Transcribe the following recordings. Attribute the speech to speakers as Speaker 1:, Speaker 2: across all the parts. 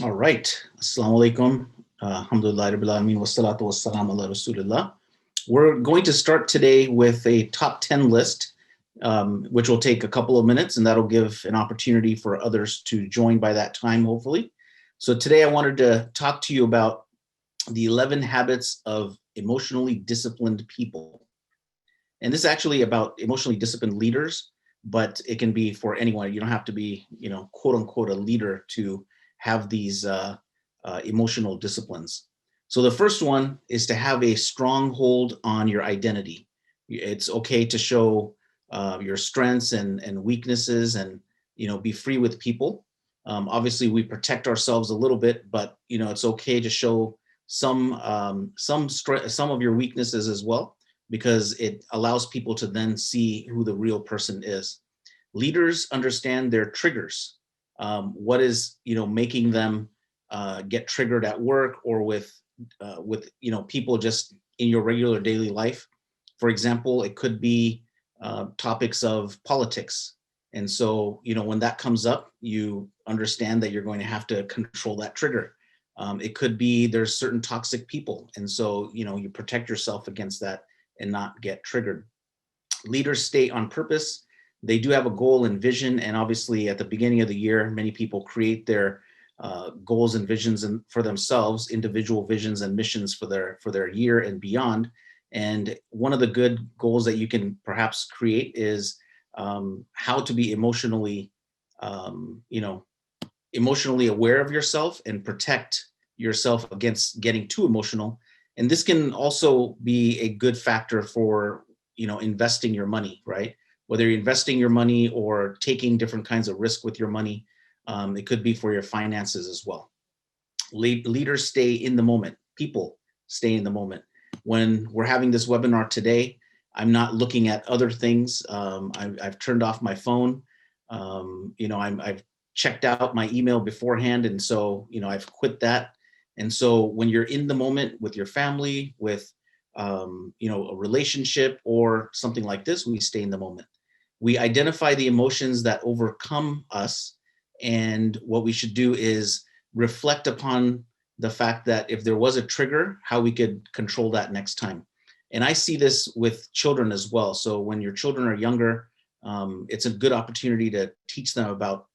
Speaker 1: All right. Assalamu alaikum. Alhamdulillah rabbil alameen wa salatu wa salam ala rasulillah. We're going to start today with a top 10 list, which will take a couple of minutes, and that'll give an opportunity for others to join by that time, hopefully. So today I wanted to talk to you about the 11 habits of emotionally disciplined people. And this is actually about emotionally disciplined leaders, but it can be for anyone. You don't have to be, quote unquote, a leader to have these emotional disciplines. So the first one is to have a strong hold on your identity. It's okay to show your strengths and weaknesses, and be free with people. Obviously, we protect ourselves a little bit, but it's okay to show some of your weaknesses as well, because it allows people to then see who the real person is. Leaders understand their triggers. What is making them get triggered at work or with people just in your regular daily life. For example, it could be topics of politics. And so, when that comes up, you understand that you're going to have to control that trigger. It could be there's certain toxic people. And so, you protect yourself against that and not get triggered. Leaders stay on purpose. They do have a goal and vision. And obviously, at the beginning of the year, many people create their goals and visions for themselves, individual visions and missions for their year and beyond. And one of the good goals that you can perhaps create is how to be um, you know, emotionally aware of yourself and protect yourself against getting too emotional. And this can also be a good factor for investing your money, right? Whether you're investing your money or taking different kinds of risk with your money, it could be for your finances as well. Leaders stay in the moment. People stay in the moment. When we're having this webinar today, I'm not looking at other things. I've turned off my phone. I've checked out my email beforehand, and so I've quit that. And so when you're in the moment with your family, with a relationship or something like this, we stay in the moment. We identify the emotions that overcome us, and what we should do is reflect upon the fact that if there was a trigger, how we could control that next time. And I see this with children as well. So when your children are younger, it's a good opportunity to teach them about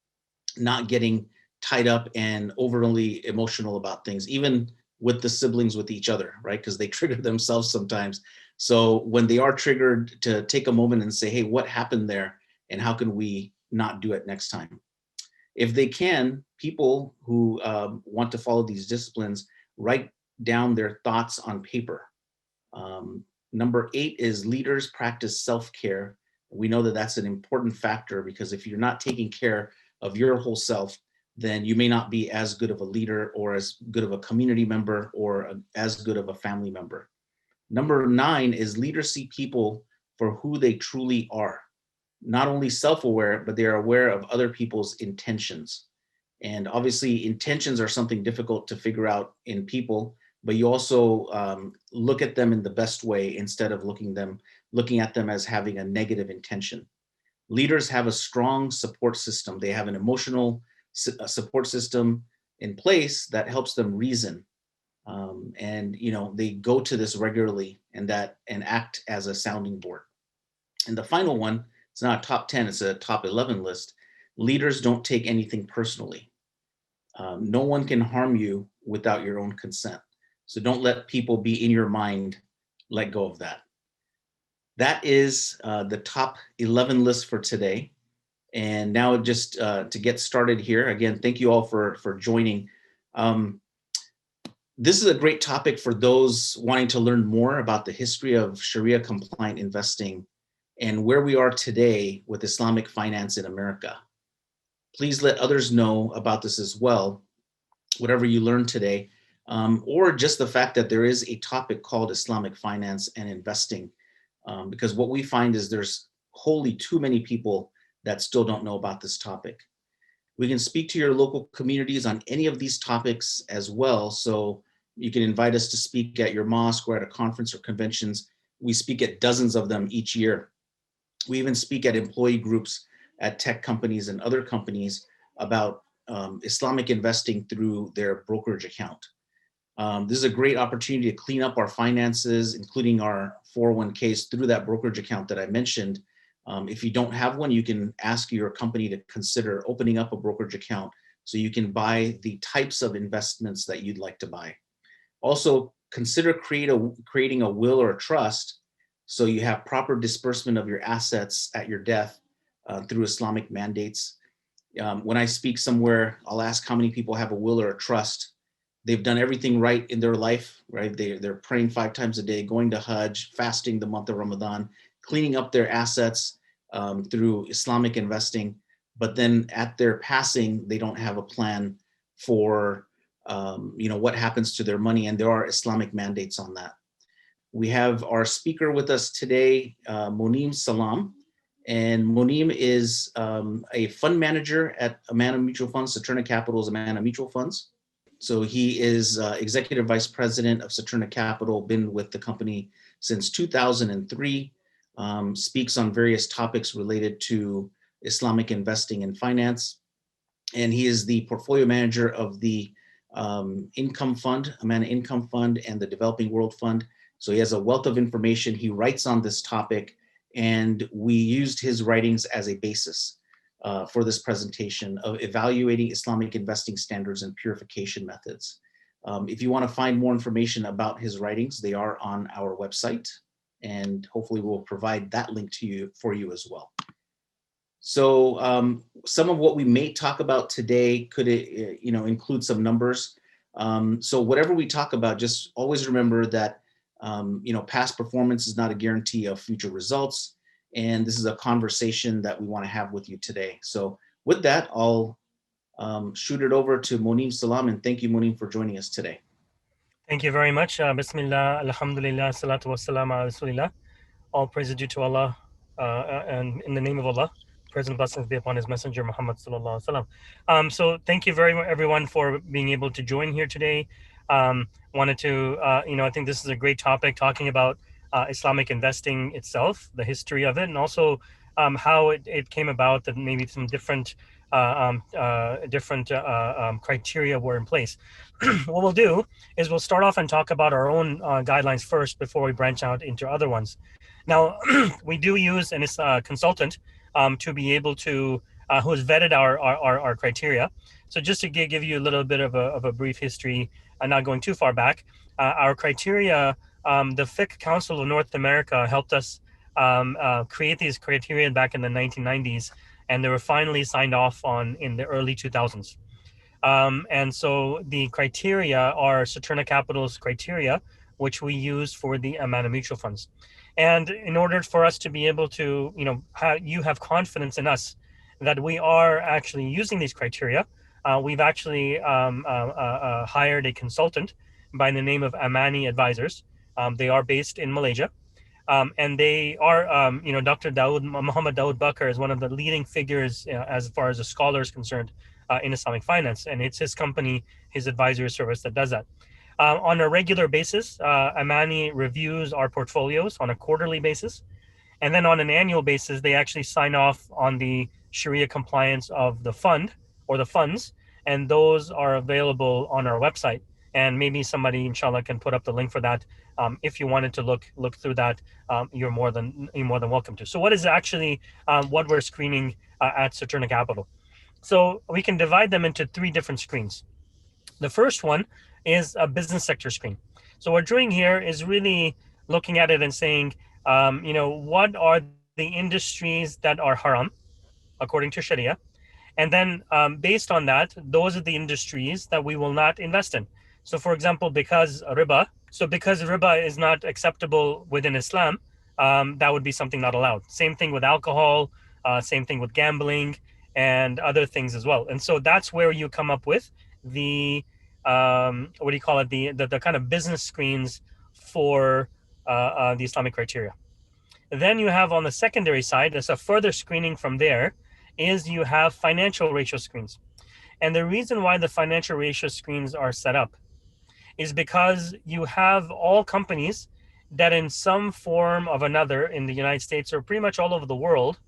Speaker 1: not getting tied up and overly emotional about things, even with the siblings with each other, right? Because they trigger themselves sometimes. So when they are triggered, to take a moment and say, hey, what happened there? And how can we not do it next time? If they can, people who want to follow these disciplines, write down their thoughts on paper. Number 8 is leaders practice self-care. We know that that's an important factor, because if you're not taking care of your whole self, then you may not be as good of a leader or as good of a community member or as good of a family member. Number 9 is leaders see people for who they truly are, not only self-aware, but they are aware of other people's intentions. And obviously, intentions are something difficult to figure out in people, but you also look at them in the best way instead of looking at them as having a negative intention. Leaders have a strong support system. They have an emotional support system in place that helps them reason. And they go to this regularly, and act as a sounding board. And the final one, it's not a top 10, it's a top 11 list. Leaders don't take anything personally. No one can harm you without your own consent. So don't let people be in your mind. Let go of that. That is the top 11 list for today. And now, just to get started here, again, thank you all for joining. This is a great topic for those wanting to learn more about the history of Sharia compliant investing and where we are today with Islamic finance in America. Please let others know about this as well, whatever you learned today, or just the fact that there is a topic called Islamic finance and investing, because what we find is there's wholly too many people that still don't know about this topic. We can speak to your local communities on any of these topics as well. So you can invite us to speak at your mosque or at a conference or conventions. We speak at dozens of them each year. We even speak at employee groups at tech companies and other companies about Islamic investing through their brokerage account. This is a great opportunity to clean up our finances, including our 401ks through that brokerage account that I mentioned. If you don't have one, you can ask your company to consider opening up a brokerage account so you can buy the types of investments that you'd like to buy. Also, consider creating a will or a trust so you have proper disbursement of your assets at your death through Islamic mandates. When I speak somewhere, I'll ask how many people have a will or a trust. They've done everything right in their life, right? They're praying 5 times a day, going to Hajj, fasting the month of Ramadan, cleaning up their assets through Islamic investing. But then at their passing, they don't have a plan for what happens to their money, and there are Islamic mandates on that. We have our speaker with us today, Monem Salam, and Monem is a fund manager at AMANA Mutual Funds, Saturna Capital's AMANA Mutual Funds. So he is executive vice president of Saturna Capital, been with the company since 2003, speaks on various topics related to Islamic investing and finance. And he is the portfolio manager of the Income Fund, AMANA Income Fund, and the Developing World Fund. So he has a wealth of information. He writes on this topic, and we used his writings as a basis for this presentation of evaluating Islamic investing standards and purification methods. If you want to find more information about his writings, they are on our website, and hopefully we'll provide that link to you for you as well. So some of what we may talk about today could include some numbers. So whatever we talk about, just always remember that past performance is not a guarantee of future results. And this is a conversation that we want to have with you today. So with that, I'll shoot it over to Monem Salam, and thank you, Monem, for joining us today.
Speaker 2: Thank you very much. Bismillah, alhamdulillah, salatu wassalam ala rasulillah. All praise is due to Allah, and in the name of Allah, praise and blessings be upon His Messenger Muhammad sallallahu alaihi wasallam. So thank you very much, everyone, for being able to join here today. Wanted to, I think this is a great topic, talking about Islamic investing itself, the history of it, and also how it came about, that maybe some different criteria were in place. What we'll do is we'll start off and talk about our own guidelines first before we branch out into other ones. Now, we do use a consultant to be able to, who has vetted our criteria. So just to give you a little bit of a brief history, not going too far back, our criteria, the Fiqh Council of North America helped us create these criteria back in the 1990s, and they were finally signed off on in the early 2000s. And so the criteria are Saturna Capital's criteria, which we use for the AMANA mutual funds. And in order for us to be able to, you have confidence in us that we are actually using these criteria, we've actually hired a consultant by the name of Amani Advisors. They are based in Malaysia. And they are, Dr. Muhammad Dawood Bakr is one of the leading figures as far as a scholar is concerned in Islamic finance. And it's his company, his advisory service, that does that. On a regular basis, Amani reviews our portfolios on a quarterly basis. And then on an annual basis, they actually sign off on the Sharia compliance of the fund or the funds. And those are available on our website. And maybe somebody, inshallah, can put up the link for that. If you wanted to look through that, you're more than welcome to. So what is actually what we're screening at Saturna Capital? So we can divide them into 3 different screens. The first one is a business sector screen. So what we're doing here is really looking at it and saying, what are the industries that are haram according to Sharia? And then based on that, those are the industries that we will not invest in. So for example, because riba is not acceptable within Islam, that would be something not allowed. Same thing with alcohol, same thing with gambling and other things as well. And so that's where you come up with the, the kind of business screens for the Islamic criteria. Then you have on the secondary side, there's a further screening from there, is you have financial ratio screens. And the reason why the financial ratio screens are set up is because you have all companies that in some form of another in the United States or pretty much all over the world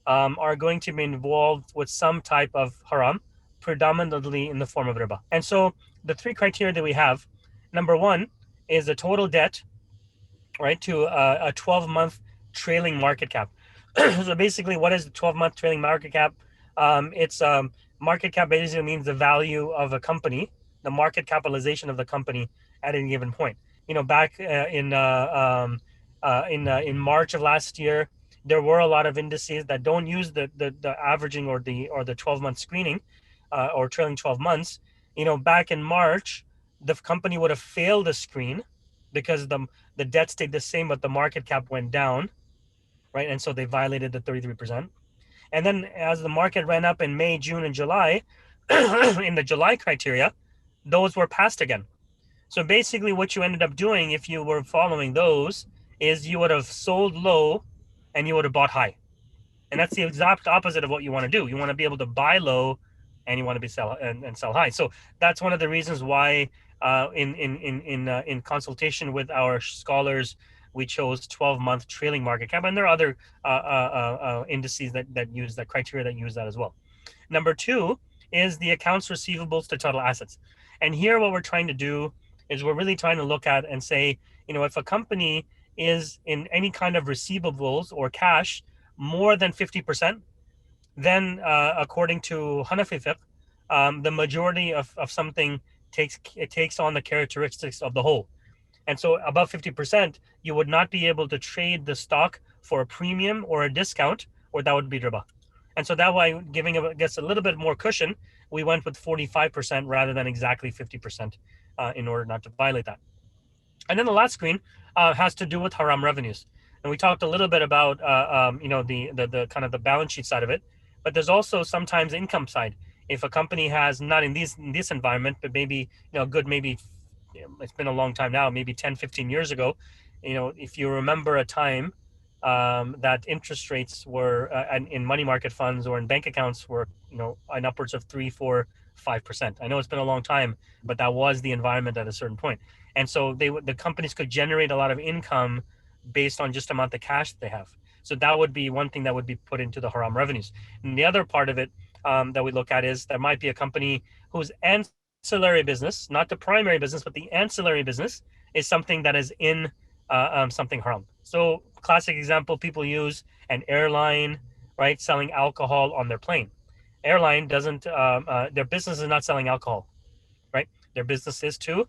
Speaker 2: are going to be involved with some type of haram, predominantly in the form of riba. And so the three criteria that we have, number one is the total debt, right, to a 12-month trailing market cap. So basically, what is the 12-month trailing market cap? It's market cap basically means the value of a company, the market capitalization of the company at any given point. Back in March of last year, there were a lot of indices that don't use the averaging or the 12-month screening or trailing 12 months. Back in March, the company would have failed the screen because the debt stayed the same, but the market cap went down, right? And so they violated the 33%. And then as the market ran up in May, June, and July, in the July criteria, those were passed again. So basically what you ended up doing, if you were following those, is you would have sold low and you would have bought high. And that's the exact opposite of what you want to do. You want to be able to buy low and you want to be sell high. So that's one of the reasons why in consultation with our scholars, we chose 12-month trailing market cap, and there are other indices that use that criteria that use that as well. Number two is the accounts receivables to total assets. And here what we're trying to do is we're really trying to look at and say, if a company is in any kind of receivables or cash more than 50%, then according to Hanafi fiqh, the majority of something takes on the characteristics of the whole. And so above 50%, you would not be able to trade the stock for a premium or a discount, or that would be riba. And so that way, giving it gets a little bit more cushion, we went with 45% rather than exactly 50% in order not to violate that. And then the last screen has to do with haram revenues. And we talked a little bit about the kind of the balance sheet side of it, but there's also sometimes income side. If a company has, not in this environment, but maybe maybe it's been a long time now, maybe 10, 15 years ago, if you remember a time that interest rates were in money market funds or in bank accounts were in upwards of 3, 4, 5%. I know it's been a long time, but that was the environment at a certain point. And so the companies could generate a lot of income based on just amount of cash that they have. So that would be one thing that would be put into the haram revenues. And the other part of it that we look at is there might be a company whose ancillary business, not the primary business, but the ancillary business is something that is in something haram. So classic example people use, an airline, right, selling alcohol on their plane. Airline doesn't, their business is not selling alcohol, right? Their business is to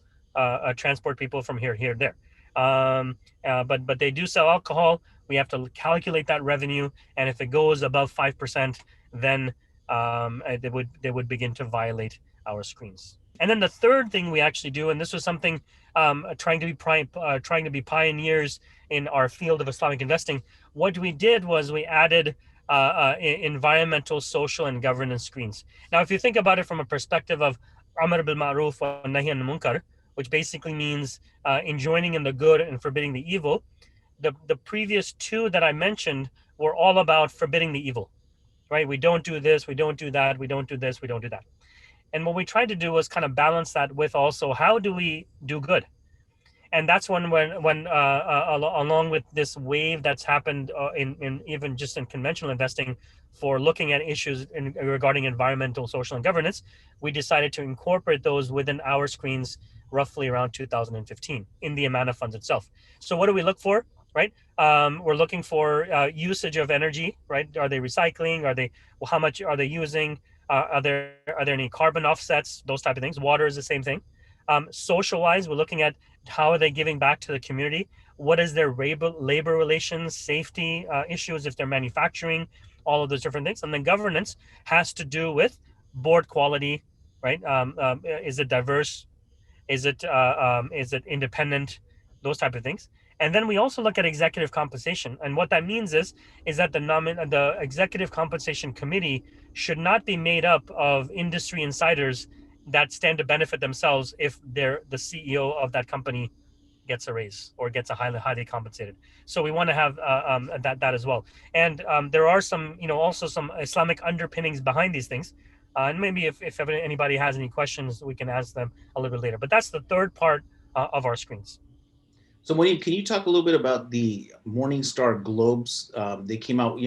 Speaker 2: transport people from here, there. But they do sell alcohol. We have to calculate that revenue, and if it goes above 5%, then they would begin to violate our screens. And then the third thing we actually do, and this was something trying to be pioneers in our field of Islamic investing, what we did was we added environmental, social, and governance screens. Now, if you think about it from a perspective of Amr bil Ma'ruf wa Nahy anil Munkar, which basically means enjoining in the good and forbidding the evil, the previous two that I mentioned were all about forbidding the evil, right? We don't do this, we don't do that, we don't do this, we don't do that. And what we tried to do was kind of balance that with also how do we do good? And that's when along with this wave that's happened in even just in conventional investing for looking at issues regarding environmental, social, and governance, we decided to incorporate those within our screens roughly around 2015 in the AMANA funds itself. So what do we look for, right? We're looking for usage of energy, right? Are they recycling? How much are they using? Are there any carbon offsets? Those type of things. Water is the same thing. Social-wise, we're looking at how are they giving back to the community? What is their labor relations, safety issues if they're manufacturing, all of those different things. And then governance has to do with board quality, right? Is it diverse? Is it independent? Those type of things. And then we also look at executive compensation. And what that means is that the executive compensation committee should not be made up of industry insiders that stand to benefit themselves if they're the CEO of that company gets a raise or gets a highly compensated. So we want to have that as well. And there are some, also some Islamic underpinnings behind these things. And maybe if anybody has any questions, we can ask them a little bit later. But that's the third part of our screens.
Speaker 1: So Monem, can you talk a little bit about the Morningstar globes? They came out,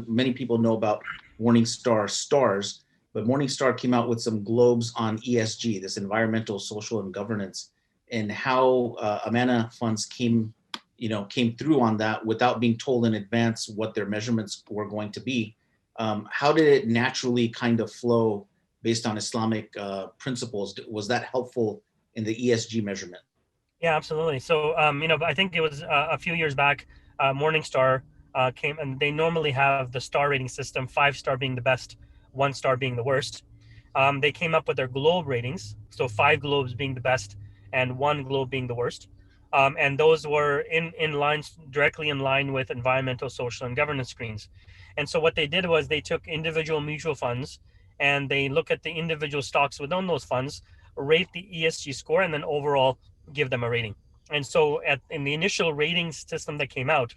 Speaker 1: many people know about Morningstar stars, but Morningstar came out with some globes on ESG, this environmental, social, and governance, and how Amana funds came through on that without being told in advance what their measurements were going to be. How did it naturally kind of flow based on Islamic principles? Was that helpful in the ESG measurement?
Speaker 2: Yeah, absolutely. So, I think it was a few years back, Morningstar came, and they normally have the star rating system, 5 star being the best, 1 star being the worst. They came up with their globe ratings, so 5 globes being the best and 1 globe being the worst. And those were in line, directly in line with environmental, social, and governance screens. And so what they did was they took individual mutual funds and they look at the individual stocks within those funds, rate the ESG score, and then overall give them a rating. And so in the initial rating system that came out,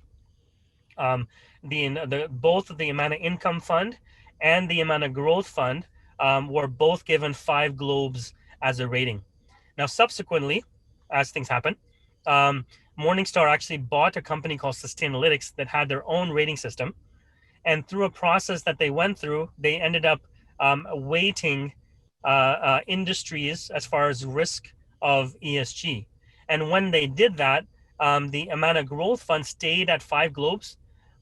Speaker 2: both the Amana Income Fund and the Amana Growth Fund were both given 5 globes as a rating. Now, subsequently, as things happen, Morningstar actually bought a company called Sustainalytics that had their own rating system. And through a process that they went through, they ended up weighting industries as far as risk of ESG. And when they did that, the Amana Growth Fund stayed at 5 globes,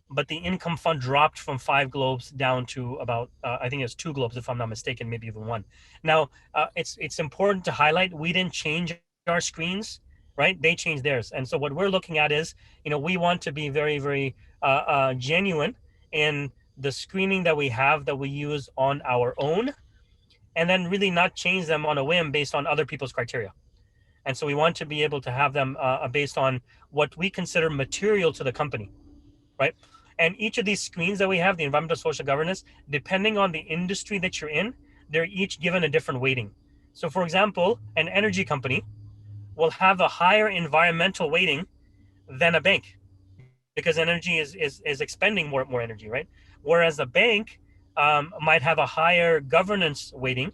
Speaker 2: but the income fund dropped from 5 globes down to about, I think it's 2 globes, if I'm not mistaken, maybe even 1. Now, it's important to highlight, we didn't change our screens, right? They changed theirs. And so what we're looking at is, we want to be very, very genuine in the screening that we use on our own, and then really not change them on a whim based on other people's criteria. And so we want to be able to have them based on what we consider material to the company, right? And each of these screens that we have, the environmental, social, governance, depending on the industry that you're in, they're each given a different weighting. So for example, an energy company will have a higher environmental weighting than a bank, because energy is expending more energy, right? Whereas a bank might have a higher governance weighting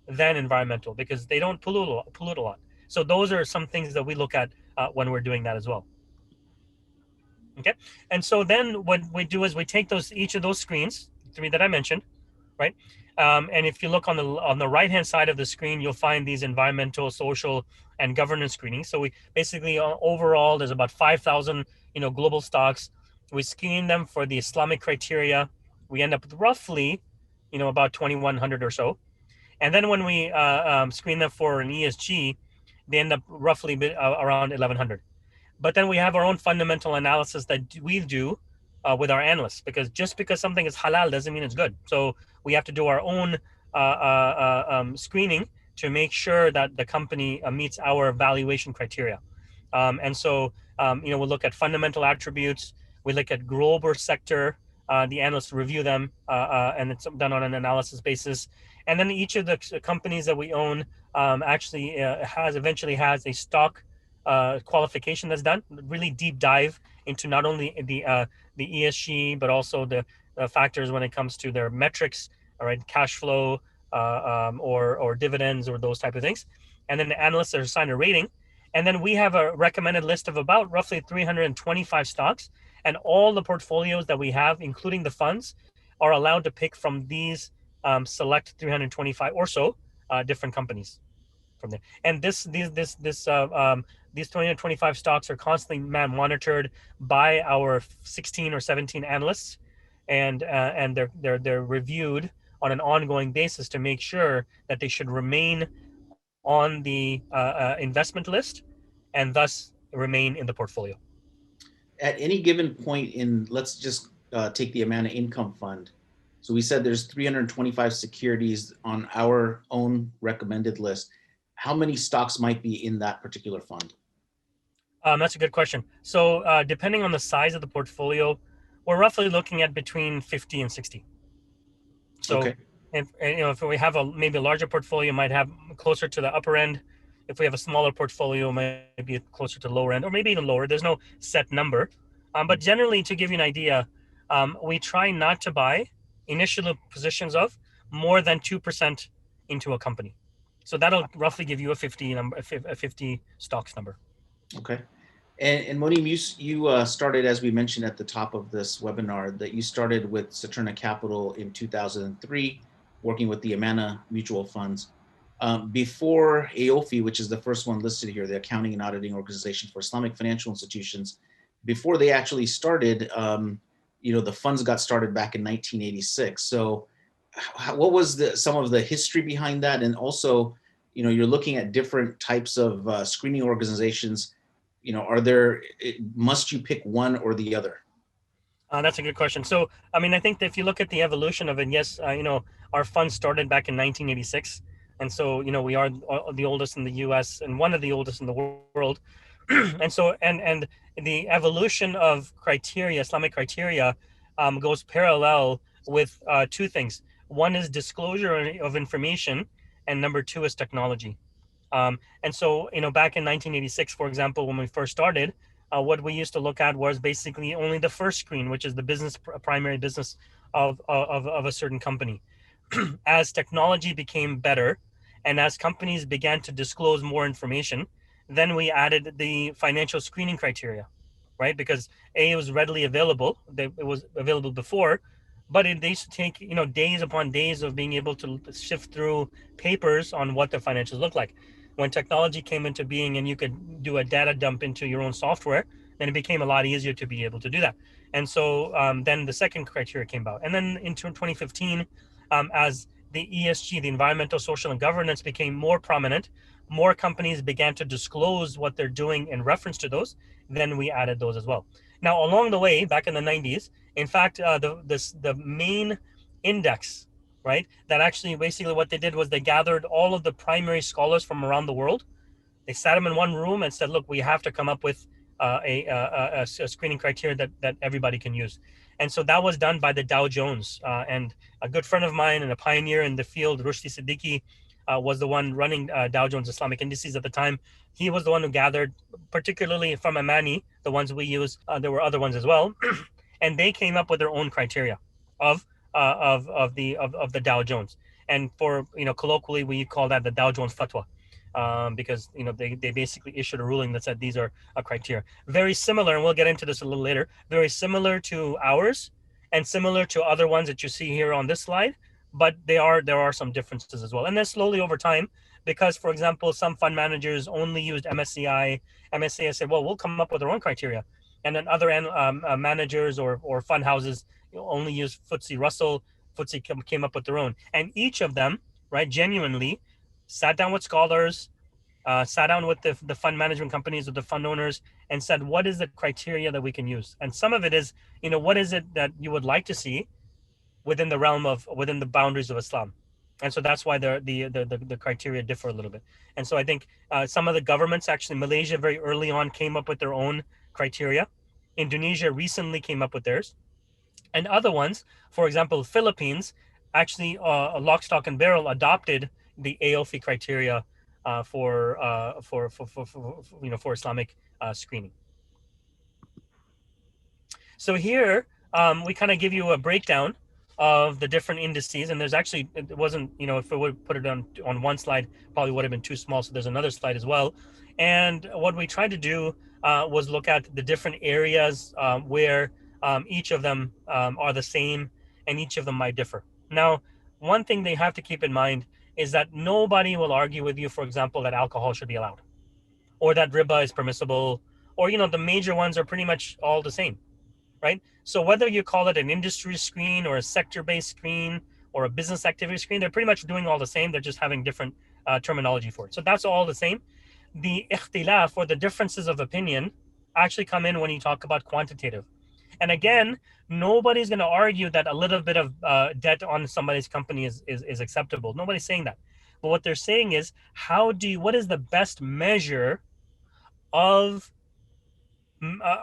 Speaker 2: than environmental, because they don't pollute a lot. So those are some things that we look at when we're doing that as well. Okay, and so then what we do is we take each of those screens, 3 that I mentioned, right? And if you look on the right hand side of the screen, you'll find these environmental, social, and governance screenings. So we basically overall there's about 5,000 global stocks. We screen them for the Islamic criteria. We end up with roughly about 2,100 or so. And then when we screen them for an ESG, they end up roughly around 1,100. But then we have our own fundamental analysis that we do with our analysts, because just because something is halal doesn't mean it's good. So we have to do our own screening to make sure that the company meets our valuation criteria. And so, we'll look at fundamental attributes. We look at global sector. The analysts review them, and it's done on an analysis basis. And then each of the companies that we own actually eventually has a stock qualification that's done, really deep dive into not only the ESG, but also the factors when it comes to their metrics, all right, cash flow, or dividends, or those type of things. And then the analysts are assigned a rating. And then we have a recommended list of about roughly 325 stocks, and all the portfolios that we have, including the funds, are allowed to pick from these select 325 or so different companies from there. And these 225 stocks are constantly monitored by our 16 or 17 analysts, and they're reviewed on an ongoing basis to make sure that they should remain on the investment list and thus remain in the portfolio.
Speaker 1: At any given point in, let's just take the Amana Income Fund. So we said there's 325 securities on our own recommended list. How many stocks might be in that particular fund?
Speaker 2: That's a good question. So depending on the size of the portfolio, we're roughly looking at between 50 and 60. So
Speaker 1: okay.
Speaker 2: If we have maybe a larger portfolio, might have closer to the upper end. If we have a smaller portfolio, might be closer to the lower end, or maybe even lower. There's no set number. But generally, to give you an idea, we try not to buy initial positions of more than 2% into a company. So that'll roughly give you a 50 stocks number.
Speaker 1: Okay. And Monem, you started, as we mentioned at the top of this webinar, that you started with Saturna Capital in 2003. working with the AMANA mutual funds. Before AOFI, which is the first one listed here, the Accounting and Auditing Organization for Islamic Financial Institutions, before they actually started, the funds got started back in 1986. So what was some of the history behind that? And also, you're looking at different types of screening organizations. Must you pick one or the other?
Speaker 2: That's a good question. So, I mean, I think that if you look at the evolution of it, yes, our fund started back in 1986. And so, we are the oldest in the US and one of the oldest in the world. And so, and the evolution of criteria, Islamic criteria, goes parallel with two things. One is disclosure of information, and number two is technology. And so, back in 1986, for example, when we first started, what we used to look at was basically only the first screen, which is the primary business of a certain company. As technology became better and as companies began to disclose more information, then we added the financial screening criteria, right? Because it was readily available. It was available before, but they used to take, days upon days of being able to shift through papers on what the financials look like. When technology came into being and you could do a data dump into your own software, then it became a lot easier to be able to do that. And so then the second criteria came about. And then in 2015, as the ESG, the environmental, social, and governance became more prominent, more companies began to disclose what they're doing in reference to those. Then we added those as well. Now, along the way, back in the 90s, in fact, the main index, right, that actually basically what they did was they gathered all of the primary scholars from around the world. They sat them in one room and said, look, we have to come up with a screening criteria that everybody can use. And so that was done by the Dow Jones. And a good friend of mine and a pioneer in the field, Rushdie Siddiqui, was the one running Dow Jones Islamic Indices at the time. He was the one who gathered, particularly from Amani, the ones we use. There were other ones as well. And they came up with their own criteria of the Dow Jones. And for, colloquially, we call that the Dow Jones Fatwa. Because they basically issued a ruling that said these are a criteria. Very similar, and we'll get into this a little later, very similar to ours and similar to other ones that you see here on this slide, but there are some differences as well. And then slowly over time, because, for example, some fund managers only used MSCI said, well, we'll come up with our own criteria. And then other managers or fund houses only use FTSE Russell. FTSE came up with their own. And each of them, right, genuinely sat down with scholars, sat down with the fund management companies or the fund owners and said, what is the criteria that we can use? And some of it is, what is it that you would like to see within the boundaries of Islam? And so that's why the criteria differ a little bit. And so I think some of the governments, actually Malaysia very early on came up with their own criteria. Indonesia recently came up with theirs. And other ones, for example, Philippines, actually lock, stock, and barrel adopted the AOFI criteria for Islamic screening. So here we kind of give you a breakdown of the different indices, and there's actually, it wasn't, if I would put it on one slide, probably would have been too small. So there's another slide as well. And what we tried to do was look at the different areas where each of them are the same and each of them might differ. Now, one thing they have to keep in mind is that nobody will argue with you, for example, that alcohol should be allowed or that riba is permissible, or, the major ones are pretty much all the same, right? So whether you call it an industry screen or a sector-based screen or a business activity screen, they're pretty much doing all the same. They're just having different terminology for it. So that's all the same. The ikhtilaf, or the differences of opinion, actually come in when you talk about quantitative. And again, nobody's going to argue that a little bit of debt on somebody's company is acceptable. Nobody's saying that. But what they're saying is, what is the best measure of,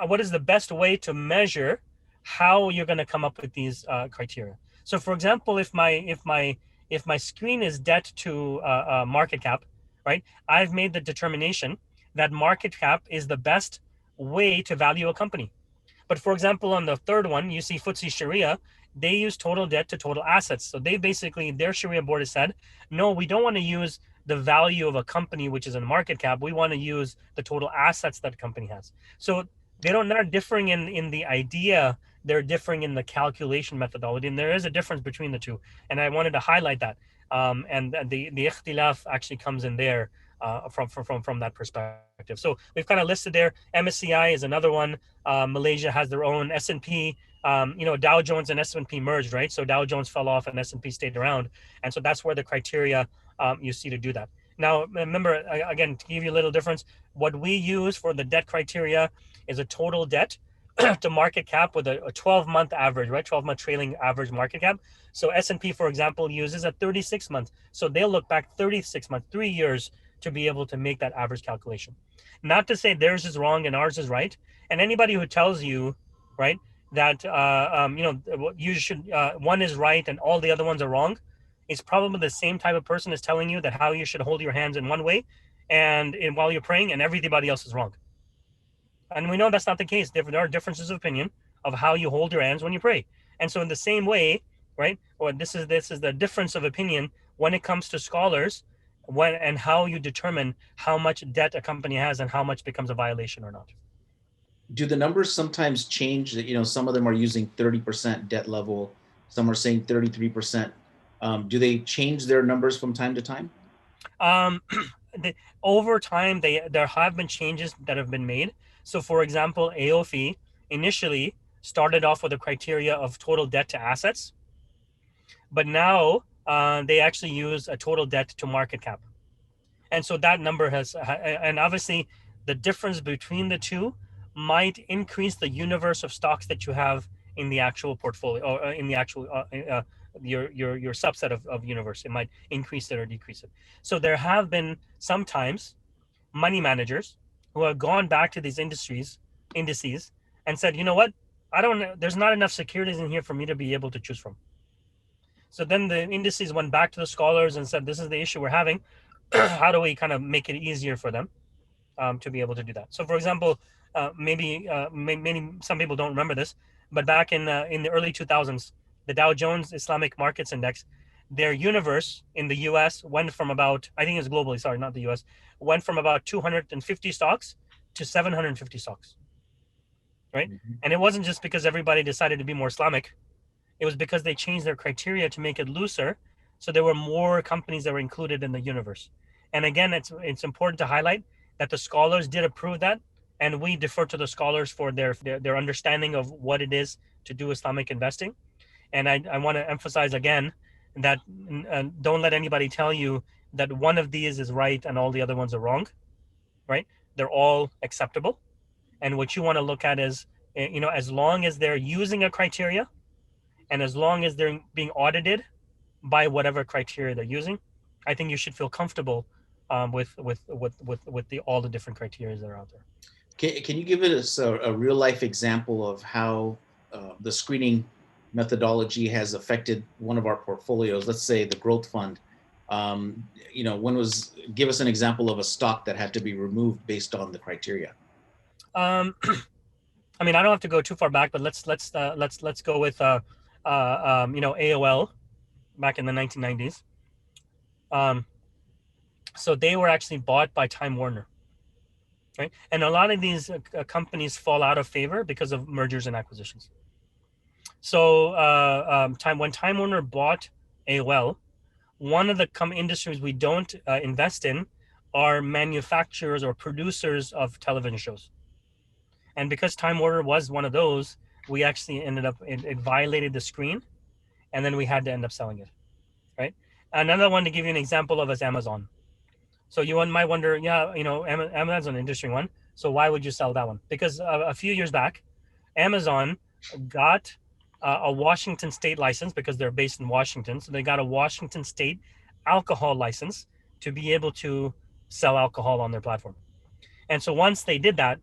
Speaker 2: what is the best way to measure how you're going to come up with these criteria? So, for example, if my screen is debt to market cap, right? I've made the determination that market cap is the best way to value a company. But for example, on the third one, you see FTSE Sharia, they use total debt to total assets. So they basically, their Sharia board has said, no, we don't want to use the value of a company, which is in market cap. We want to use the total assets that a company has. So not differing in the idea, they're differing in the calculation methodology, and there is a difference between the two, and I wanted to highlight that. And the ikhtilaf actually comes in there from that perspective. So we've kind of listed there. MSCI is another one. Malaysia has their own. S&P, Dow Jones and S&P merged, right? So Dow Jones fell off and S&P stayed around, and so that's where the criteria you see to do that. Now, remember, again, to give you a little difference, what we use for the debt criteria is a total debt to market cap with a 12-month average, right? 12-month trailing average market cap. So S&P, for example, uses a 36 month. So they'll look back 36 months, 3 years to be able to make that average calculation. Not to say theirs is wrong and ours is right. And anybody who tells you, right, that you should one is right and all the other ones are wrong, is probably the same type of person as telling you that how you should hold your hands in one way and while you're praying, and everybody else is wrong. And we know that's not the case. There are differences of opinion of how you hold your hands when you pray. And so in the same way, right, or this is the difference of opinion when it comes to scholars, when and how you determine how much debt a company has and how much becomes a violation or not.
Speaker 1: Do the numbers sometimes change? That, some of them are using 30% debt level, some are saying 33%. Do they change their numbers from time to time?
Speaker 2: Um, Over time, there have been changes that have been made. So, for example, AOFE initially started off with a criteria of total debt to assets, but now they actually use a total debt to market cap. And so that number and obviously the difference between the two might increase the universe of stocks that you have in the actual portfolio, or in the actual your subset of universe. It might increase it or decrease it. So there have been sometimes money managers who have gone back to these indices and said, you know what, I don't know, there's not enough securities in here for me to be able to choose from. So then the indices went back to the scholars and said, this is the issue we're having. How do we kind of make it easier for them to be able to do that? So, for example, maybe some people don't remember this, but back in the early 2000s, the Dow Jones Islamic Markets Index, their universe in the U.S. went from about, I think it was globally, sorry, not the U.S., went from about 250 stocks to 750 stocks, right?
Speaker 1: Mm-hmm.
Speaker 2: And it wasn't just because everybody decided to be more Islamic. It was because they changed their criteria to make it looser, so there were more companies that were included in the universe. And again, it's important to highlight that the scholars did approve that, and we defer to the scholars for their understanding of what it is to do Islamic investing. And I want to emphasize again that don't let anybody tell you that one of these is right and all the other ones are wrong, right? They're all acceptable. And what you want to look at is, as long as they're using a criteria and as long as they're being audited by whatever criteria they're using, I think you should feel comfortable with all the different criteria that are out there.
Speaker 1: Can you give us a real life example of how the screening methodology has affected one of our portfolios? Let's say the growth fund. Give us an example of a stock that had to be removed based on the criteria.
Speaker 2: I mean, I don't have to go too far back, but let's go with AOL back in the 1990s. So they were actually bought by Time Warner, right? And a lot of these companies fall out of favor because of mergers and acquisitions. So when Time Warner bought AOL, one of the industries we don't invest in are manufacturers or producers of television shows. And because Time Warner was one of those, we actually ended up, it violated the screen, and then we had to end up selling it, right? Another one to give you an example of is Amazon. So you might wonder, Amazon's an interesting one. So why would you sell that one? Because a few years back, Amazon got a Washington state license because they're based in Washington. So they got a Washington state alcohol license to be able to sell alcohol on their platform. And so once they did that,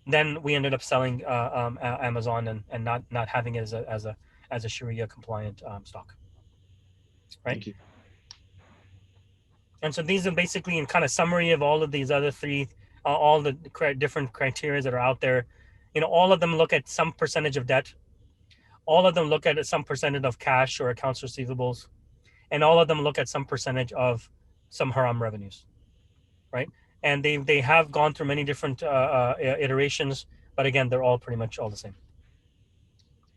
Speaker 2: then we ended up selling Amazon and not having it as a Sharia compliant stock, right?
Speaker 1: Thank you.
Speaker 2: And so these are basically in kind of summary of all of these other three, all the different criteria that are out there. All of them look at some percentage of debt. All of them look at some percentage of cash or accounts receivables, and all of them look at some percentage of some haram revenues, right? And they have gone through many different iterations, But again, they're all pretty much all the same.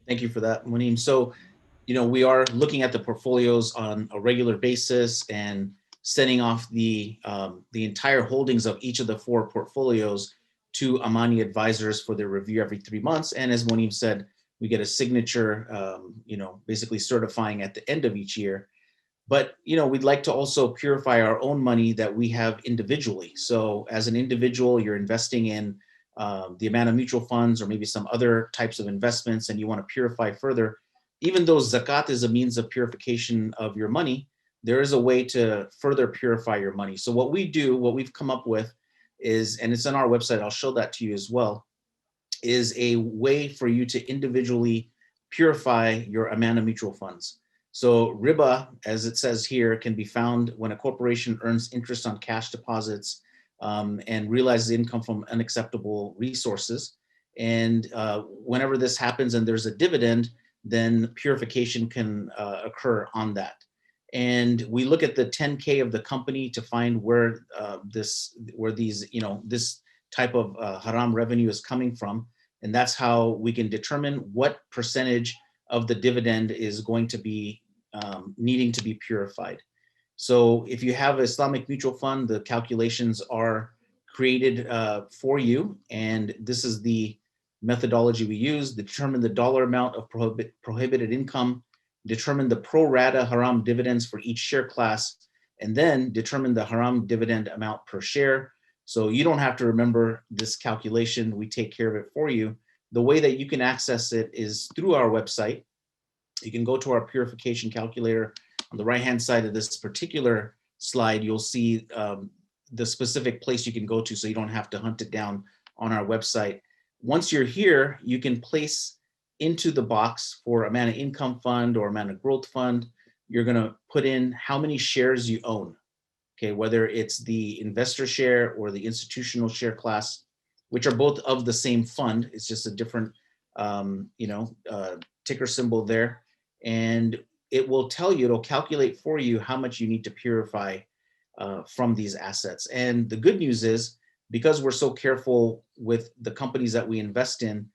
Speaker 1: Thank you for that, Monem. So, we are looking at the portfolios on a regular basis and sending off the entire holdings of each of the 4 portfolios to Amani advisors for their review every 3 months. And as Monem said, we get a signature, basically certifying at the end of each year. But, we'd like to also purify our own money that we have individually. So as an individual, you're investing in the AMANA mutual funds or maybe some other types of investments, and you want to purify further. Even though zakat is a means of purification of your money, there is a way to further purify your money. So what we've come up with is, and it's on our website, I'll show that to you as well, is a way for you to individually purify your AMANA mutual funds. So riba, as it says here, can be found when a corporation earns interest on cash deposits and realizes income from unacceptable resources. And whenever this happens and there's a dividend, then purification can occur on that. And we look at the 10K of the company to find where this type of haram revenue is coming from. And that's how we can determine what percentage of the dividend is going to be needing to be purified. So if you have an Islamic mutual fund, the calculations are created for you. And this is the methodology we use: determine the dollar amount of prohibited income, determine the pro rata haram dividends for each share class, and then determine the haram dividend amount per share. So you don't have to remember this calculation. We take care of it for you. The way that you can access it is through our website. You can go to our purification calculator. On the right-hand side of this particular slide, you'll see the specific place you can go to, so you don't have to hunt it down on our website. Once you're here, you can place into the box for AMANA Income Fund or AMANA Growth Fund. You're going to put in how many shares you own, okay, whether it's the investor share or the institutional share class, which are both of the same fund. It's just a different, ticker symbol there. And it'll calculate for you how much you need to purify from these assets. And the good news is, because we're so careful with the companies that we invest in,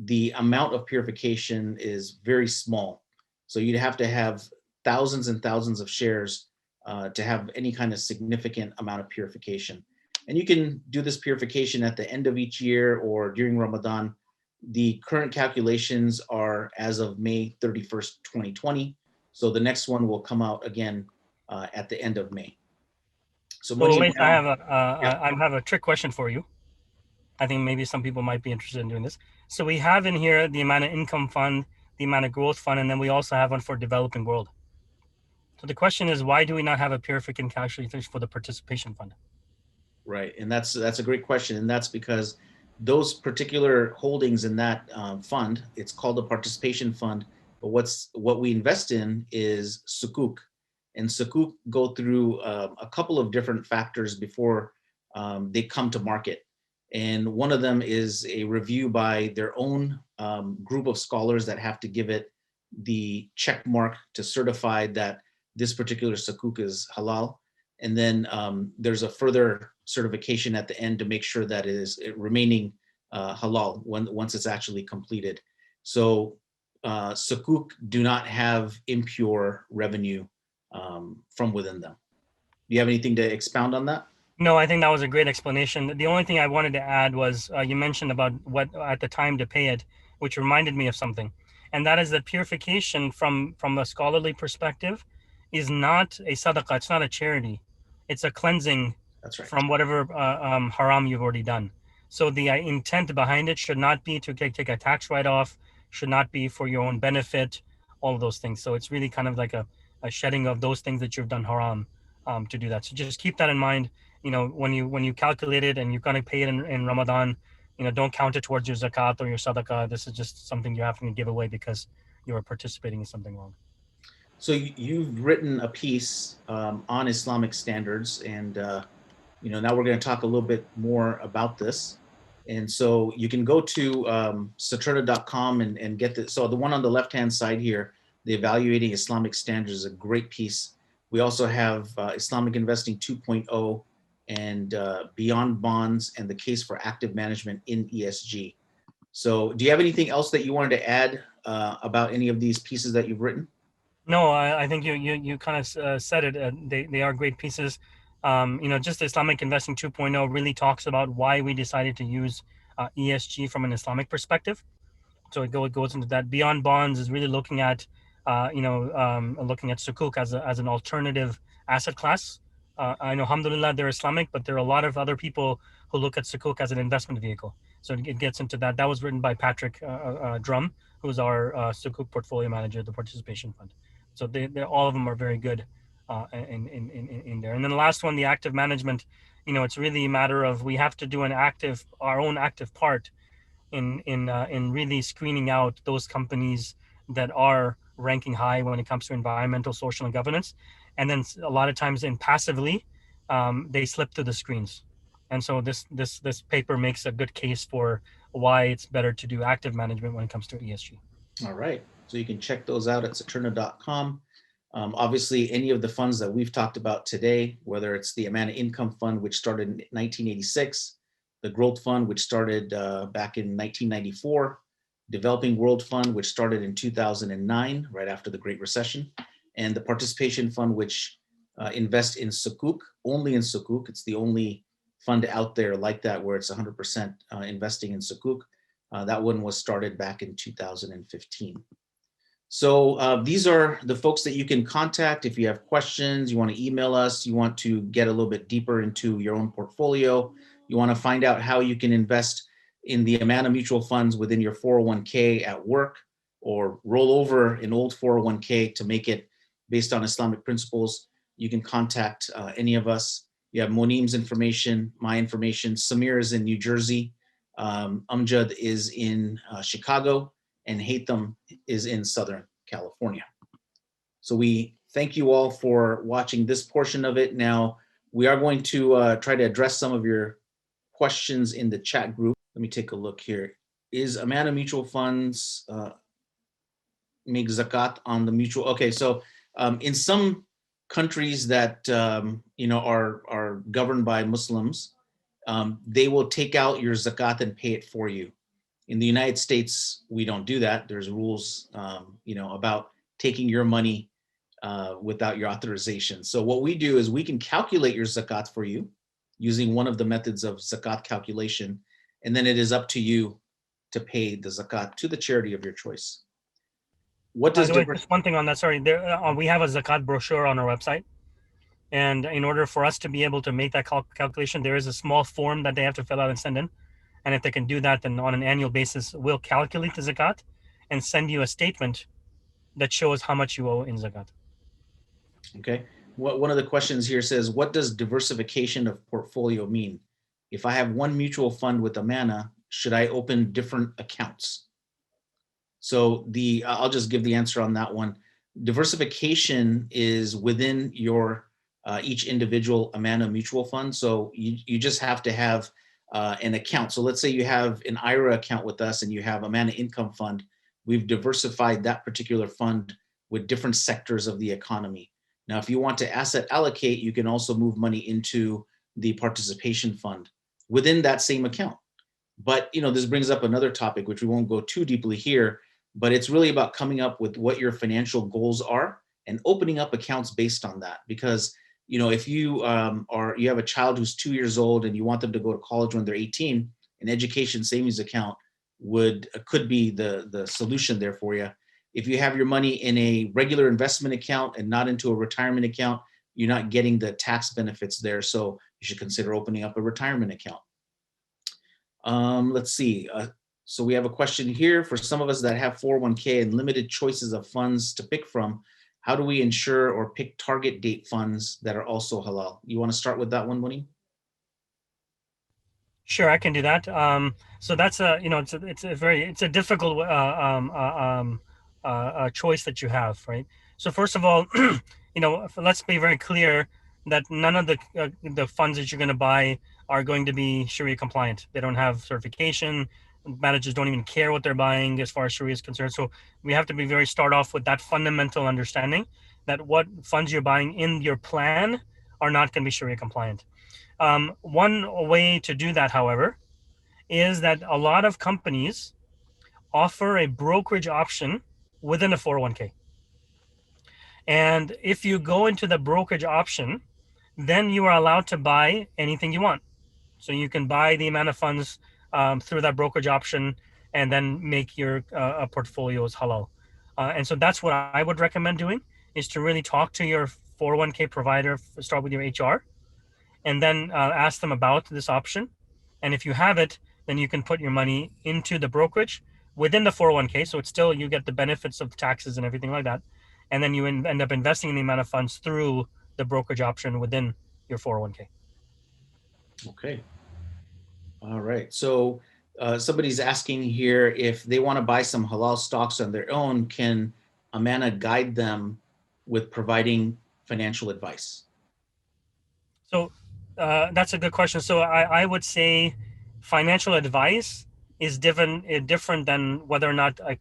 Speaker 1: the amount of purification is very small. So you'd have to have thousands and thousands of shares to have any kind of significant amount of purification. And you can do this purification at the end of each year or during Ramadan. The current calculations are as of May 31st, 2020. So the next one will come out again at the end of May. So
Speaker 2: Owais, I have a trick question for you. I think maybe some people might be interested in doing this. So we have in here the AMANA Income Fund, the AMANA Growth Fund, and then we also have one for Developing World. So the question is, why do we not have a purification calculation for the Participation Fund?
Speaker 1: Right, and that's a great question, and that's because those particular holdings in that fund, it's called a participation fund, but what we invest in is sukuk, and sukuk go through a couple of different factors before they come to market. And one of them is a review by their own group of scholars that have to give it the check mark to certify that this particular sukuk is halal. And then there's a further certification at the end to make sure that it is remaining halal once it's actually completed. So sukuk do not have impure revenue from within them. Do you have anything to expound on that?
Speaker 2: No, I think that was a great explanation. The only thing I wanted to add was you mentioned about what at the time to pay it, which reminded me of something. And that is that purification from a scholarly perspective is not a sadaqah. It's not a charity. It's a cleansing.
Speaker 1: That's right.
Speaker 2: From whatever haram you've already done. So the intent behind it should not be to take a tax write-off, should not be for your own benefit, all of those things. So it's really kind of like a shedding of those things that you've done haram to do that. So just keep that in mind. When you calculate it and you're going to pay it in Ramadan, don't count it towards your zakat or your sadaqah. This is just something you have to give away because you are participating in something wrong.
Speaker 1: So you've written a piece on Islamic standards, and now we're going to talk a little bit more about this. And so you can go to saturna.com and get this. So the one on the left-hand side here, the Evaluating Islamic Standards, is a great piece. We also have Islamic Investing 2.0 and Beyond Bonds and the Case for Active Management in ESG. So do you have anything else that you wanted to add about any of these pieces that you've written?
Speaker 2: No, I think you kind of said it. They are great pieces. Just Islamic Investing 2.0 really talks about why we decided to use ESG from an Islamic perspective. So it goes into that. Beyond bonds is really looking at, looking at sukuk as an alternative asset class. I know, alhamdulillah, they're Islamic, but there are a lot of other people who look at sukuk as an investment vehicle. So it gets into that. That was written by Patrick Drum, who's our sukuk portfolio manager, the participation fund. So they all of them are very good in there. And then the last one, the active management, it's really a matter of we have to do our own active part in really screening out those companies that are ranking high when it comes to environmental, social, and governance. And then a lot of times in passively, they slip through the screens. And so this paper makes a good case for why it's better to do active management when it comes to ESG.
Speaker 1: All right. So you can check those out at saturna.com. Obviously, any of the funds that we've talked about today, whether it's the AMANA Income Fund, which started in 1986, the Growth Fund, which started back in 1994, Developing World Fund, which started in 2009, right after the Great Recession, and the Participation Fund, which invests in sukuk, only in sukuk. It's the only fund out there like that where it's 100% investing in sukuk. That one was started back in 2015. So these are the folks that you can contact if you have questions, you want to email us, you want to get a little bit deeper into your own portfolio, you want to find out how you can invest in the AMANA mutual funds within your 401k at work, or roll over an old 401k to make it based on Islamic principles, you can contact any of us. You have Monem's information, my information. Samir is in New Jersey. Amjad is in Chicago, and Haitham is in Southern California. So we thank you all for watching this portion of it. Now, we are going to try to address some of your questions in the chat group. Let me take a look here. Is AMANA mutual funds make zakat on the mutual? Okay, so in some countries that are governed by Muslims, they will take out your zakat and pay it for you. In the United States, we don't do that. There's rules, about taking your money without your authorization. So what we do is we can calculate your zakat for you using one of the methods of zakat calculation, and then it is up to you to pay the zakat to the charity of your choice. What does
Speaker 2: just one thing on that? Sorry, we have a zakat brochure on our website. And in order for us to be able to make that calculation, there is a small form that they have to fill out and send in. And if they can do that, then on an annual basis, we'll calculate the zakat and send you a statement that shows how much you owe in zakat.
Speaker 1: Okay. One of the questions here says, what does diversification of portfolio mean? If I have one mutual fund with AMANA, should I open different accounts? So I'll just give the answer on that one. Diversification is within your each individual AMANA mutual fund. So you just have to have an account. So let's say you have an IRA account with us and you have AMANA Income Fund. We've diversified that particular fund with different sectors of the economy. Now, if you want to asset allocate, you can also move money into the participation fund within that same account. But this brings up another topic, which we won't go too deeply here, but it's really about coming up with what your financial goals are and opening up accounts based on that. Because if you you have a child who's 2 years old and you want them to go to college when they're 18, an education savings account could be the solution there for you. If you have your money in a regular investment account and not into a retirement account, you're not getting the tax benefits there. So you should consider opening up a retirement account. Let's see. So we have a question here. For some of us that have 401k and limited choices of funds to pick from, how do we ensure or pick target date funds that are also halal? You want to start with that one, Monem?
Speaker 2: Sure, I can do that. So that's it's a difficult choice that you have, right? So first of all, let's be very clear that none of the funds that you're going to buy are going to be Sharia compliant. They don't have certification. Managers don't even care what they're buying as far as Sharia is concerned. So we have to start off with that fundamental understanding that what funds you're buying in your plan are not going to be Sharia compliant. One way to do that, however, is that a lot of companies offer a brokerage option within a 401k. And if you go into the brokerage option, then you are allowed to buy anything you want. So you can buy the amount of funds through that brokerage option and then make your portfolios halal. And so that's what I would recommend doing, is to really talk to your 401k provider, start with your HR, and then ask them about this option. And if you have it, then you can put your money into the brokerage within the 401k. So it's still, you get the benefits of taxes and everything like that. And then you end up investing in the amount of funds through the brokerage option within your 401k.
Speaker 1: Okay. All right. So somebody's asking here, if they want to buy some halal stocks on their own, can Amana guide them with providing financial advice?
Speaker 2: So that's a good question. So I would say financial advice is different than whether or not a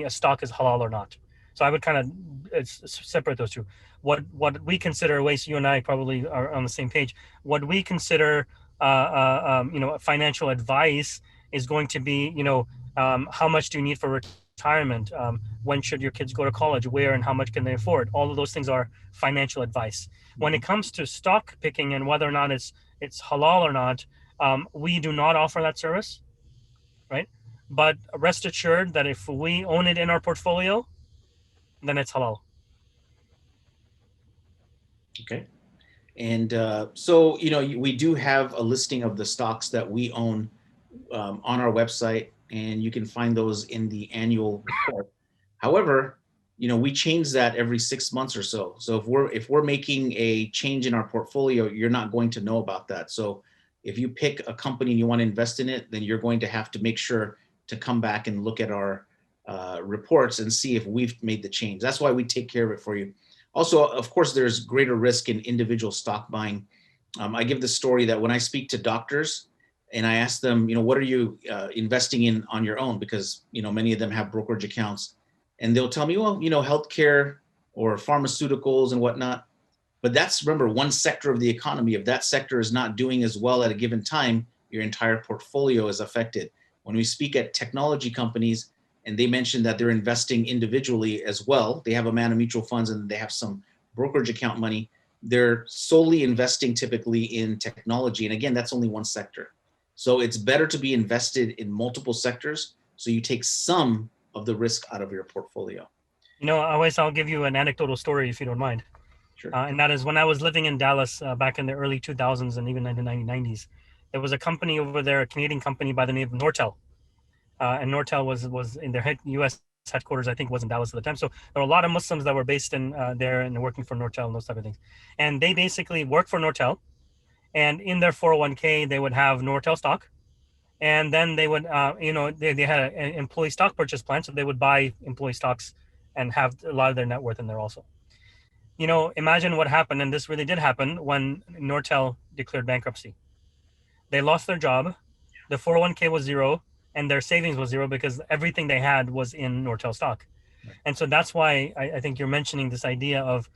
Speaker 2: stock is halal or not. So I would kind of separate those two. What we consider, Owaiz, you and I probably are on the same page. What we consider, financial advice is going to be, how much do you need for retirement? When should your kids go to college? Where and how much can they afford? All of those things are financial advice. When it comes to stock picking and whether or not it's halal or not, we do not offer that service, right? But rest assured that if we own it in our portfolio, then it's halal.
Speaker 1: Okay. And so, we do have a listing of the stocks that we own on our website, and you can find those in the annual report. However, we change that every 6 months or so. So if we're making a change in our portfolio, you're not going to know about that. So if you pick a company and you want to invest in it, then you're going to have to make sure to come back and look at our reports and see if we've made the change. That's why we take care of it for you. Also, of course, there's greater risk in individual stock buying. I give the story that when I speak to doctors and I ask them, what are you investing in on your own? Because, many of them have brokerage accounts, and they'll tell me, well, healthcare or pharmaceuticals and whatnot. But that's, remember, one sector of the economy. If that sector is not doing as well at a given time, your entire portfolio is affected. When we speak at technology companies, and they mentioned that they're investing individually as well, they have Amana mutual funds and they have some brokerage account money, they're solely investing typically in technology. And again, that's only one sector. So it's better to be invested in multiple sectors so you take some of the risk out of your portfolio.
Speaker 2: Always, I'll give you an anecdotal story if you don't mind.
Speaker 1: Sure.
Speaker 2: And that is, when I was living in Dallas back in the early 2000s and even in the 1990s, there was a company over there, a Canadian company by the name of Nortel. And Nortel was in their U.S. headquarters, I think, was in Dallas at the time. So there were a lot of Muslims that were based in there and working for Nortel and those type of things. And they basically worked for Nortel, and in their 401k they would have Nortel stock, and then they would, they had an employee stock purchase plan, so they would buy employee stocks and have a lot of their net worth in there also. Imagine what happened, and this really did happen, when Nortel declared bankruptcy. They lost their job, the 401k was zero, and their savings was zero because everything they had was in Nortel stock. And so that's why I think you're mentioning this idea of,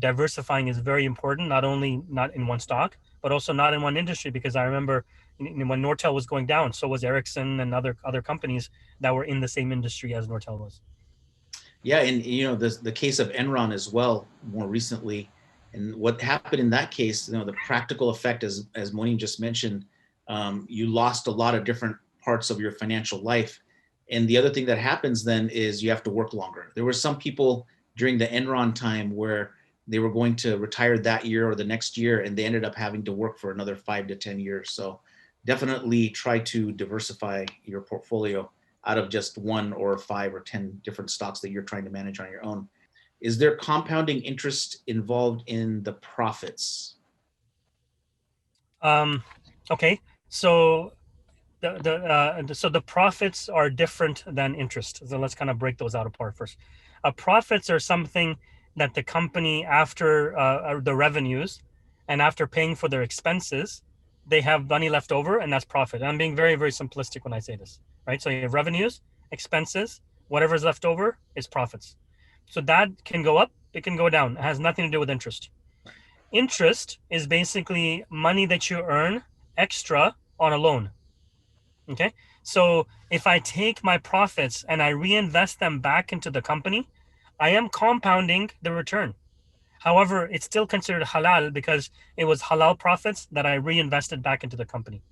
Speaker 2: diversifying is very important, not only not in one stock, but also not in one industry. Because I remember when Nortel was going down, so was Ericsson and other companies that were in the same industry as Nortel was.
Speaker 1: Yeah, and the case of Enron as well, more recently, and what happened in that case, the practical effect, as Monem just mentioned, you lost a lot of different parts of your financial life. And the other thing that happens then is you have to work longer. There were some people during the Enron time where they were going to retire that year or the next year, and they ended up having to work for another 5 to 10 years. So definitely try to diversify your portfolio out of just 1 or 5 or 10 different stocks that you're trying to manage on your own. Is there compounding interest involved in the profits?
Speaker 2: Okay, so the profits are different than interest. So let's kind of break those out apart first. Profits are something that the company, after the revenues and after paying for their expenses, they have money left over, and that's profit. And I'm being very, very simplistic when I say this, right? So you have revenues, expenses, whatever's left over is profits. So that can go up, it can go down. It has nothing to do with interest. Interest is basically money that you earn extra on a loan. Okay. So if I take my profits and I reinvest them back into the company, I am compounding the return. However, it's still considered halal because it was halal profits that I reinvested back into the company,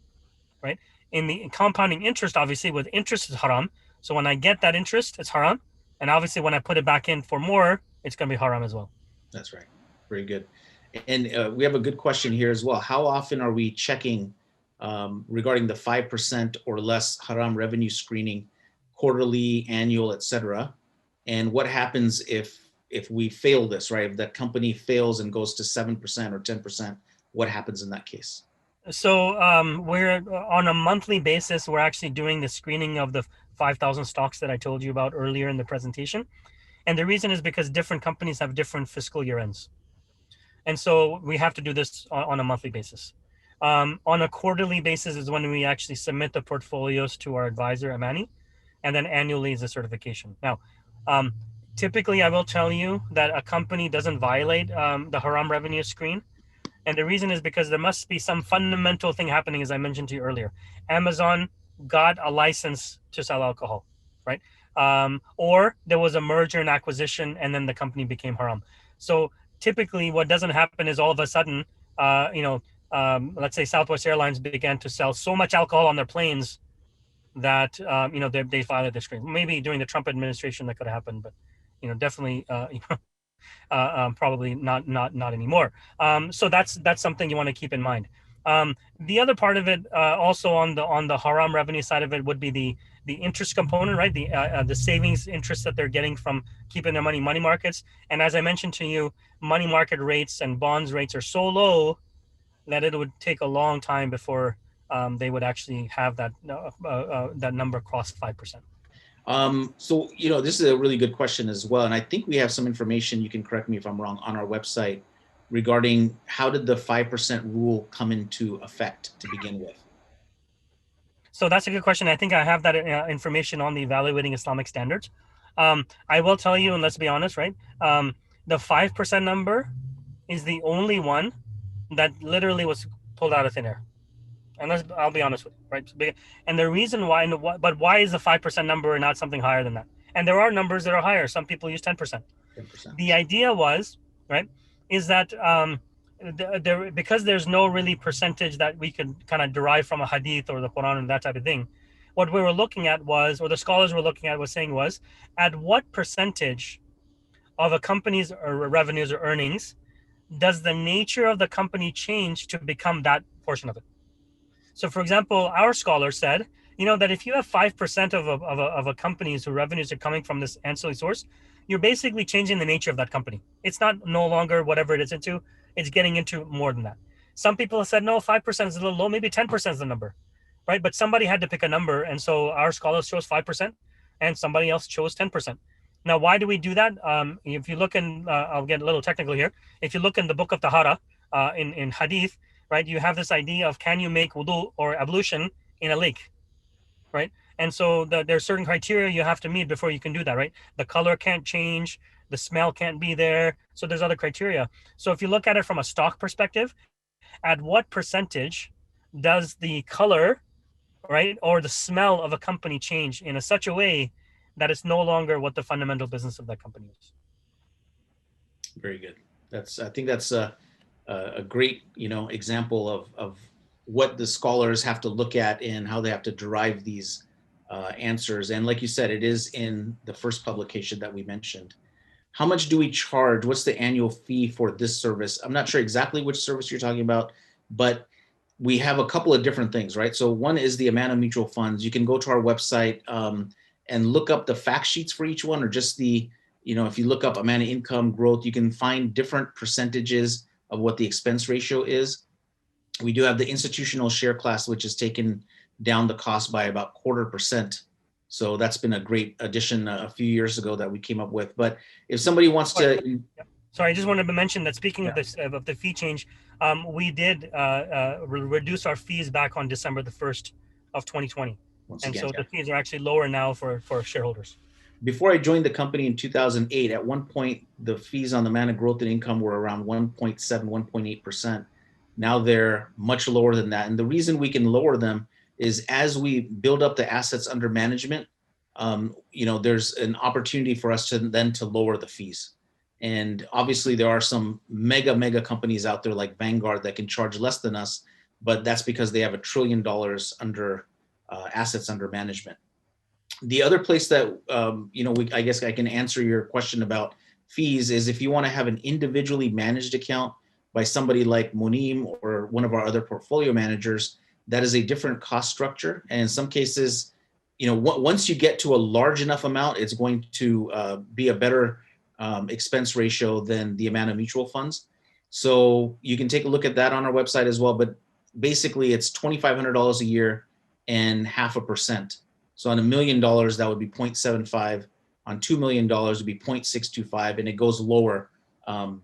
Speaker 2: right? In the compounding interest, obviously, with interest is haram. So when I get that interest, it's haram. And obviously, when I put it back in for more, it's going to be haram as well.
Speaker 1: That's right. Very good. And we have a good question here as well. How often are we checking regarding the 5% or less haram revenue screening, quarterly, annual, etc.? And what happens if we fail this, right? If that company fails and goes to 7% or 10%, what happens in that case?
Speaker 2: So we're on a monthly basis. We're actually doing the screening of the 5,000 stocks that I told you about earlier in the presentation. And the reason is because different companies have different fiscal year ends. And so we have to do this on a monthly basis. On a quarterly basis is when we actually submit the portfolios to our advisor, Amani, and then annually is a certification. Now, um, typically, I will tell you that a company doesn't violate the haram revenue screen. And the reason is because there must be some fundamental thing happening, as I mentioned to you earlier. Amazon got a license to sell alcohol, right? Or there was a merger and acquisition, and then the company became haram. So typically, what doesn't happen is all of a sudden, let's say Southwest Airlines began to sell so much alcohol on their planes that they violated the screen. Maybe during the Trump administration that could have happened, but definitely probably not anymore. So that's something you want to keep in mind. The other part of it, also on the haram revenue side of it, would be the interest component, right? The savings interest that they're getting from keeping their money markets. And as I mentioned to you, money market rates and bonds rates are so low that it would take a long time before they would actually have that number cross 5%.
Speaker 1: So, this is a really good question as well. And I think we have some information, you can correct me if I'm wrong, on our website regarding how did the 5% rule come into effect to begin with?
Speaker 2: So that's a good question. I think I have that information on the Evaluating Islamic Standards. I will tell you, and let's be honest, right? The 5% number is the only one that literally was pulled out of thin air. And I'll be honest with you, right? And the reason why, but why is the 5% number not something higher than that? And there are numbers that are higher. Some people use 10%.
Speaker 1: 10%.
Speaker 2: The idea was, right, is that because there's no really percentage that we could kind of derive from a hadith or the Quran and that type of thing, what we were looking at was, or the scholars were looking at was saying was, at what percentage of a company's revenues or earnings does the nature of the company change to become that portion of it? So, for example, our scholar said, that if you have 5% of a company's revenues are coming from this ancillary source, you're basically changing the nature of that company. It's not no longer whatever it is into, it's getting into more than that. Some people have said, no, 5% is a little low, maybe 10% is the number, right? But somebody had to pick a number. And so our scholars chose 5% and somebody else chose 10%. Now, why do we do that? If you look in, I'll get a little technical here. If you look in the book of Tahara, in Hadith, right, you have this idea of can you make wudu or ablution in a lake, right? And so there's certain criteria you have to meet before you can do that, right? The color can't change, the smell can't be there. So there's other criteria. So if you look at it from a stock perspective, at what percentage does the color, right, or the smell of a company change in such a way that it's no longer what the fundamental business of that company is?
Speaker 1: Very good. I think that's a great, example of what the scholars have to look at and how they have to derive these answers. And like you said, it is in the first publication that we mentioned. How much do we charge? What's the annual fee for this service? I'm not sure exactly which service you're talking about, but we have a couple of different things, right? So one is the AMANA mutual funds. You can go to our website and look up the fact sheets for each one, or just if you look up AMANA income growth, you can find different percentages of what the expense ratio is. We do have the institutional share class, which has taken down the cost by about 0.25%. So that's been a great addition a few years ago that we came up with. But if somebody wants to,
Speaker 2: sorry, I just wanted to mention that speaking of this of the fee change, we did reduce our fees back on December the 1st of 2020, and so the fees are actually lower now for shareholders.
Speaker 1: Before I joined the company in 2008, at one point the fees on the AMANA growth and income were around 1.7, 1.8%. Now they're much lower than that, and the reason we can lower them is as we build up the assets under management, there's an opportunity for us to lower the fees. And obviously there are some mega companies out there like Vanguard that can charge less than us, but that's because they have $1 trillion under assets under management. The other place that, I guess I can answer your question about fees is if you want to have an individually managed account by somebody like Monem or one of our other portfolio managers, that is a different cost structure. And in some cases, once you get to a large enough amount, it's going to be a better expense ratio than the AMANA mutual funds. So you can take a look at that on our website as well. But basically, it's $2,500 a year and 0.5%. So on $1 million, that would be 0.75. On $2 million, it would be 0.625, and it goes lower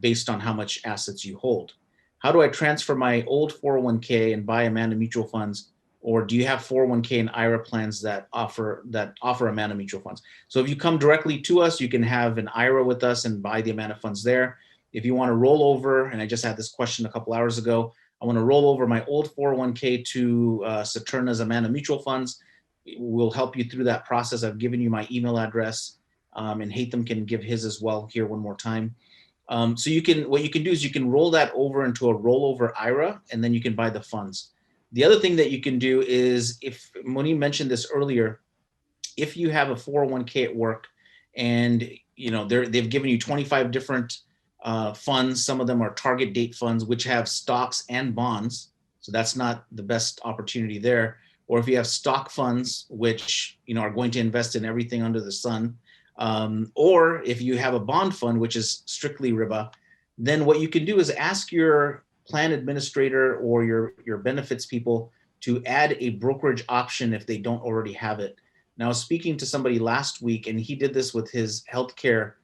Speaker 1: based on how much assets you hold. How do I transfer my old 401k and buy AMANA mutual funds? Or do you have 401k and IRA plans that offer AMANA mutual funds? So if you come directly to us, you can have an IRA with us and buy the AMANA funds there. If you want to roll over, and I just had this question a couple hours ago, I want to roll over my old 401k to Saturna's AMANA mutual funds. We'll help you through that process. I've given you my email address, and Haitham can give his as well here one more time. So what you can do is you can roll that over into a rollover IRA, and then you can buy the funds. The other thing that you can do is, if Monem mentioned this earlier, if you have a 401k at work and they've given you 25 different funds, some of them are target date funds, which have stocks and bonds. So that's not the best opportunity there. Or if you have stock funds, which are going to invest in everything under the sun, or if you have a bond fund, which is strictly riba, then what you can do is ask your plan administrator or your benefits people to add a brokerage option if they don't already have it. Now, I was speaking to somebody last week, and he did this with his healthcare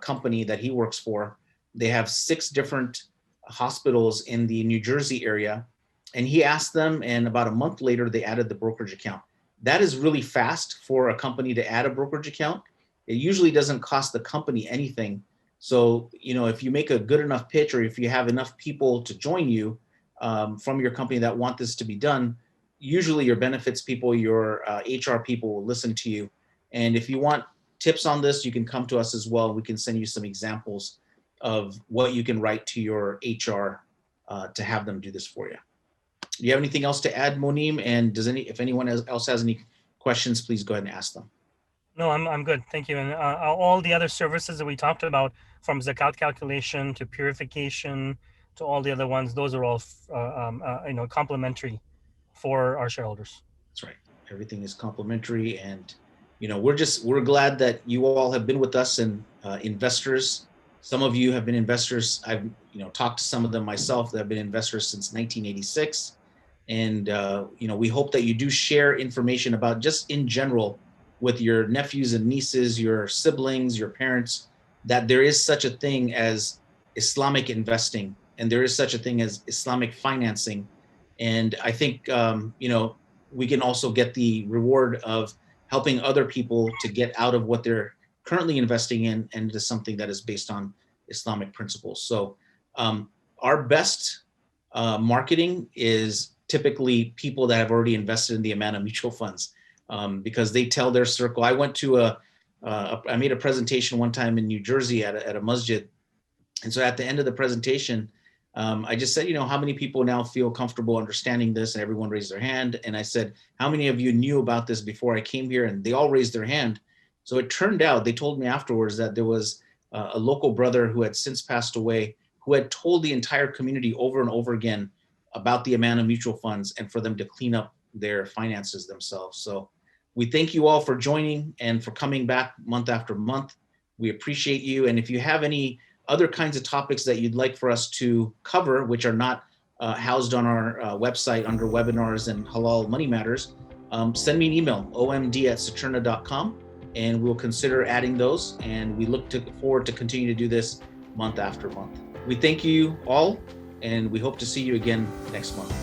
Speaker 1: company that he works for. They have 6 different hospitals in the New Jersey area, and he asked them, and about a month later, they added the brokerage account. That is really fast for a company to add a brokerage account. It usually doesn't cost the company anything. So, if you make a good enough pitch, or if you have enough people to join you from your company that want this to be done, usually your benefits people, your HR people will listen to you. And if you want tips on this, you can come to us as well. We can send you some examples of what you can write to your HR to have them do this for you. Do you have anything else to add, Monem? And if anyone else has any questions, please go ahead and ask them.
Speaker 2: No, I'm good. Thank you. And all the other services that we talked about, from zakat calculation to purification to all the other ones, those are all, complimentary for our shareholders.
Speaker 1: That's right. Everything is complimentary. And, we're glad that you all have been with us, and investors. Some of you have been investors. I've, talked to some of them myself that have been investors since 1986. And, we hope that you do share information about, just in general, with your nephews and nieces, your siblings, your parents, that there is such a thing as Islamic investing, and there is such a thing as Islamic financing. And I think, we can also get the reward of helping other people to get out of what they're currently investing in and into something that is based on Islamic principles. So our best marketing is typically people that have already invested in the AMANA mutual funds. Because they tell their circle. I went to I made a presentation one time in New Jersey at a masjid. And so at the end of the presentation, I just said, how many people now feel comfortable understanding this? And everyone raised their hand. And I said, how many of you knew about this before I came here? And they all raised their hand. So it turned out, they told me afterwards, that there was a local brother who had since passed away, who had told the entire community over and over again about the AMANA mutual funds, and for them to clean up their finances themselves. So we thank you all for joining and for coming back month after month. We appreciate you. And if you have any other kinds of topics that you'd like for us to cover, which are not housed on our website under webinars and halal money matters, send me an email, omd@saturna.com, and we'll consider adding those. And we look forward to continue to do this month after month. We thank you all, and we hope to see you again next month.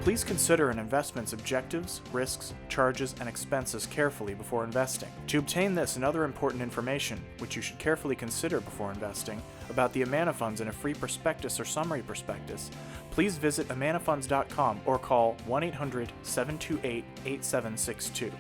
Speaker 3: Please consider an investment's objectives, risks, charges, and expenses carefully before investing. To obtain this and other important information, which you should carefully consider before investing, about the AMANA funds in a free prospectus or summary prospectus, please visit amanafunds.com or call 1-800-728-8762.